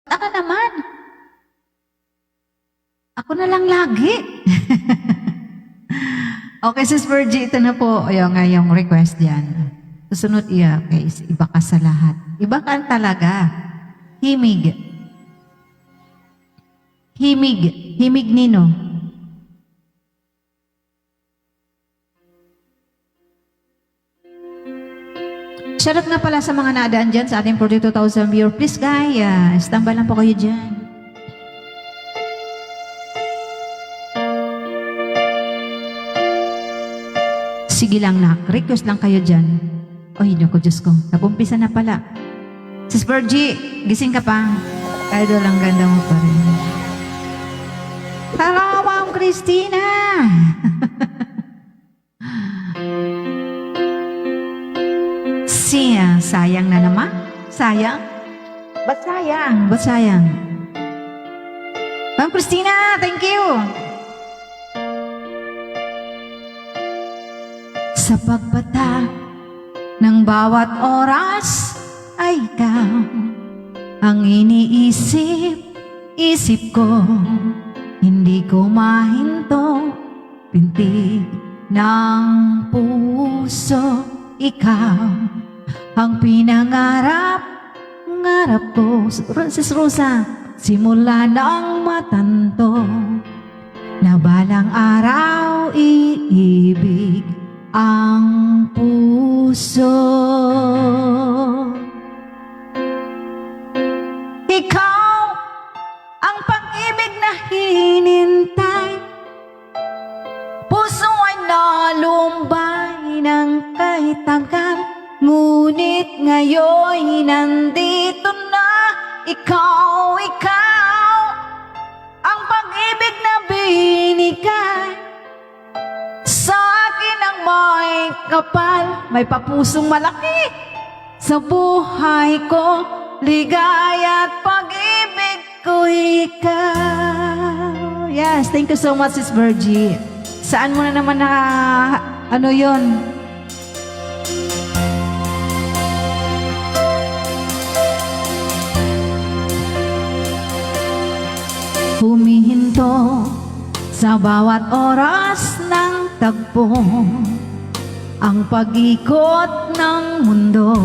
Aka naman. Ako na lang lagi. Okay, Sis Virgie, ito na po yung request diyan. Susunod okay, iba ka sa lahat. Iba ka talaga. Himig. Himig. Himig nino. Shoutout nga pala sa mga naadaan dyan sa ating 42,000 viewer. Please guys, tambay lang po kayo dyan. Sige lang nak, request lang kayo dyan. Ay, naku Diyos ko, nag-umpisa na pala. Sis Virgie, gising ka pa. Idol, ang ganda mo pa rin. Hello, Ma'am Christina! Sayang na naman. Sayang? Ba't sayang? Ba't sayang? Ma'am Christina, thank you! Sa pagbata ng bawat oras ay ikaw ang iniisip ko. Hindi ko mahinto, pintig ng puso. Ikaw ang pinangarap ko. Sis Rosa, simula ng matanto na balang araw iibig ang puso. Ikaw ang pag-ibig na hinintay, puso ay nalumbay ng kahit tagal, ngunit ngayon nandito na. Ikaw ang pag-ibig na binigay sa akin ang may kapal, may papusong malaki sa buhay ko, ligaya at pag-ibig ko ikaw. Yes, thank you so much Sis Virgie. Saan mo na naman ano yon? Humihinto sa bawat oras ng tagpo, ang pag-ikot ng mundo,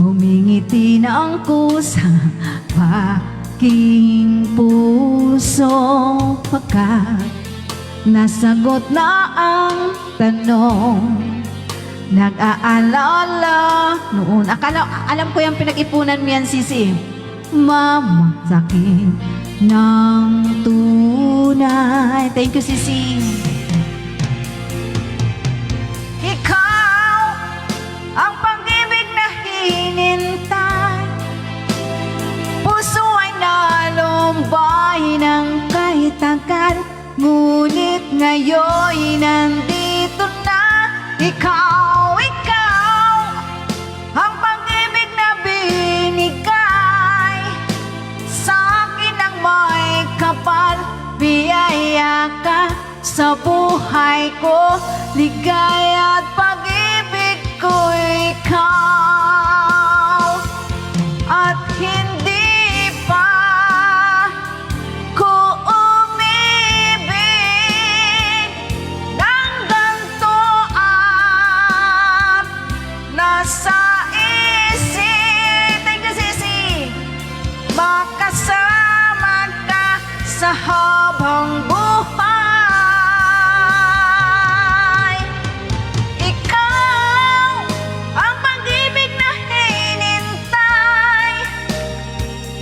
humingiti na ang kusa aking puso, pagkat nasagot na ang tanong. Nag-aalala noon, alam ko yung pinag-ipunan mo yan, Sisi. Mama, sakit ng tunay. Thank you, Sisi. Ikaw ang pag-ibig na hinintay, puso ay nalumbay ng kahit tagal, ngunit ngayon nandito na. Ikaw ang pag-ibig na binigay sa akin ang may kapal, biyaya ka sa buhay ko, ligaya at pag-ibig ko ikaw. At hindi pa ko umibig ng ganito at nasa isip. Thank you, Sisi. Makasama ka sa habang buhay. Ikaw ang pag-ibig na hinintay,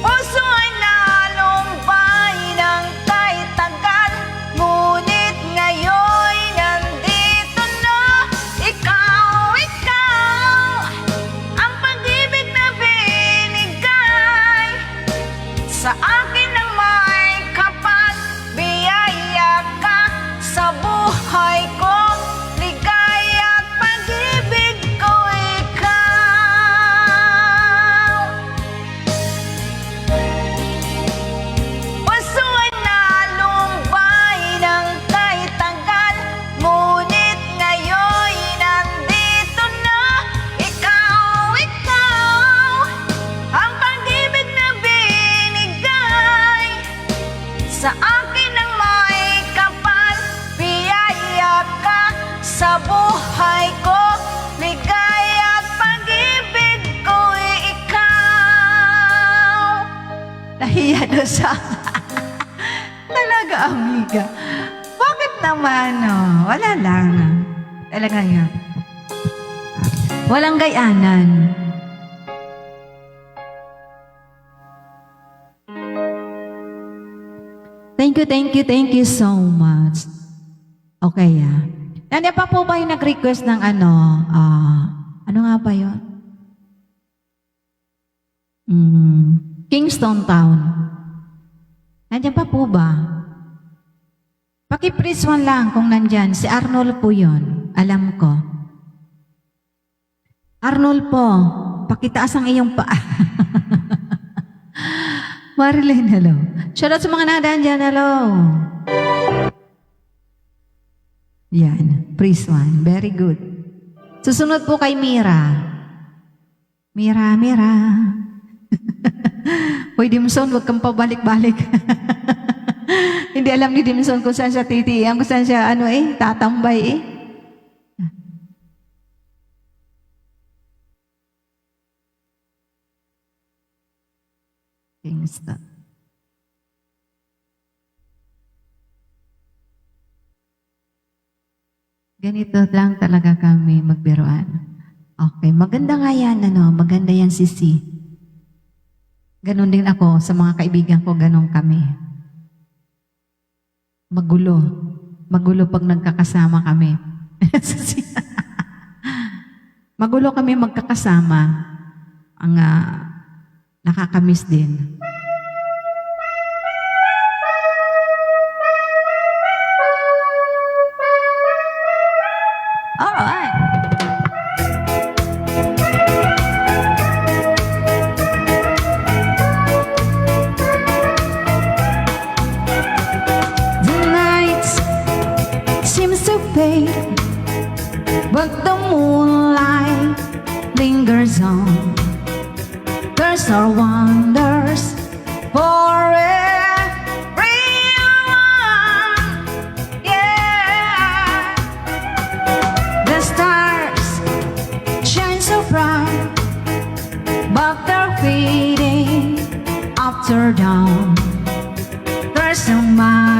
puso ay nalumbay ng kahit tagal, ngunit ngayon nandito na. Ikaw ang pag-ibig na binigay sa akin ang may kapal, biyaya ka sa buhay ko, ligaya at pag-ibig ko ikaw. Puso ay nalumbay ng kahit tagal, ngunit ngayon nandito na. Ikaw ang pag-ibig na binigay sa akin ang may kapal. Biyaya ka sa buhay ko, ligaya at pag-ibig ko'y ikaw. Nahiya doon sa... Talaga, amiga. Bakit naman, oh? Wala lang. Talaga nga. Walang gayanan. Thank you so much. Okay, ah. Nandiyan pa po ba yung nag-request ng ano? Ano nga ba yun? Kingston Town. Nandiyan pa po ba? Paki-please one lang kung nandyan. Si Arnold po yun. Alam ko. Arnold po, pakitaas ang iyong paa. Marilyn, hello. Shoutout sa mga nadaan dyan, hello. Yan, praise one. Very good. Susunod po kay Mira. Mira. Hoy, Dimson, huwag kang pabalik-balik. Hindi alam ni Dimson kung saan siya titiyan, kung saan siya, tatambay eh. Kingston. Ganito lang talaga kami magbiruan. Okay, maganda nga yan, maganda yan, Sisi. Ganon din ako sa mga kaibigan ko, ganon kami. Magulo. Magulo pag nagkakasama kami. Magulo kami magkakasama. Ang nakakamiss din. Alright. The nights seems to fade, but the moonlight lingers on. There's our wonders for everyone. Yeah, the stars shine so bright, but they're fading after dawn. There's so much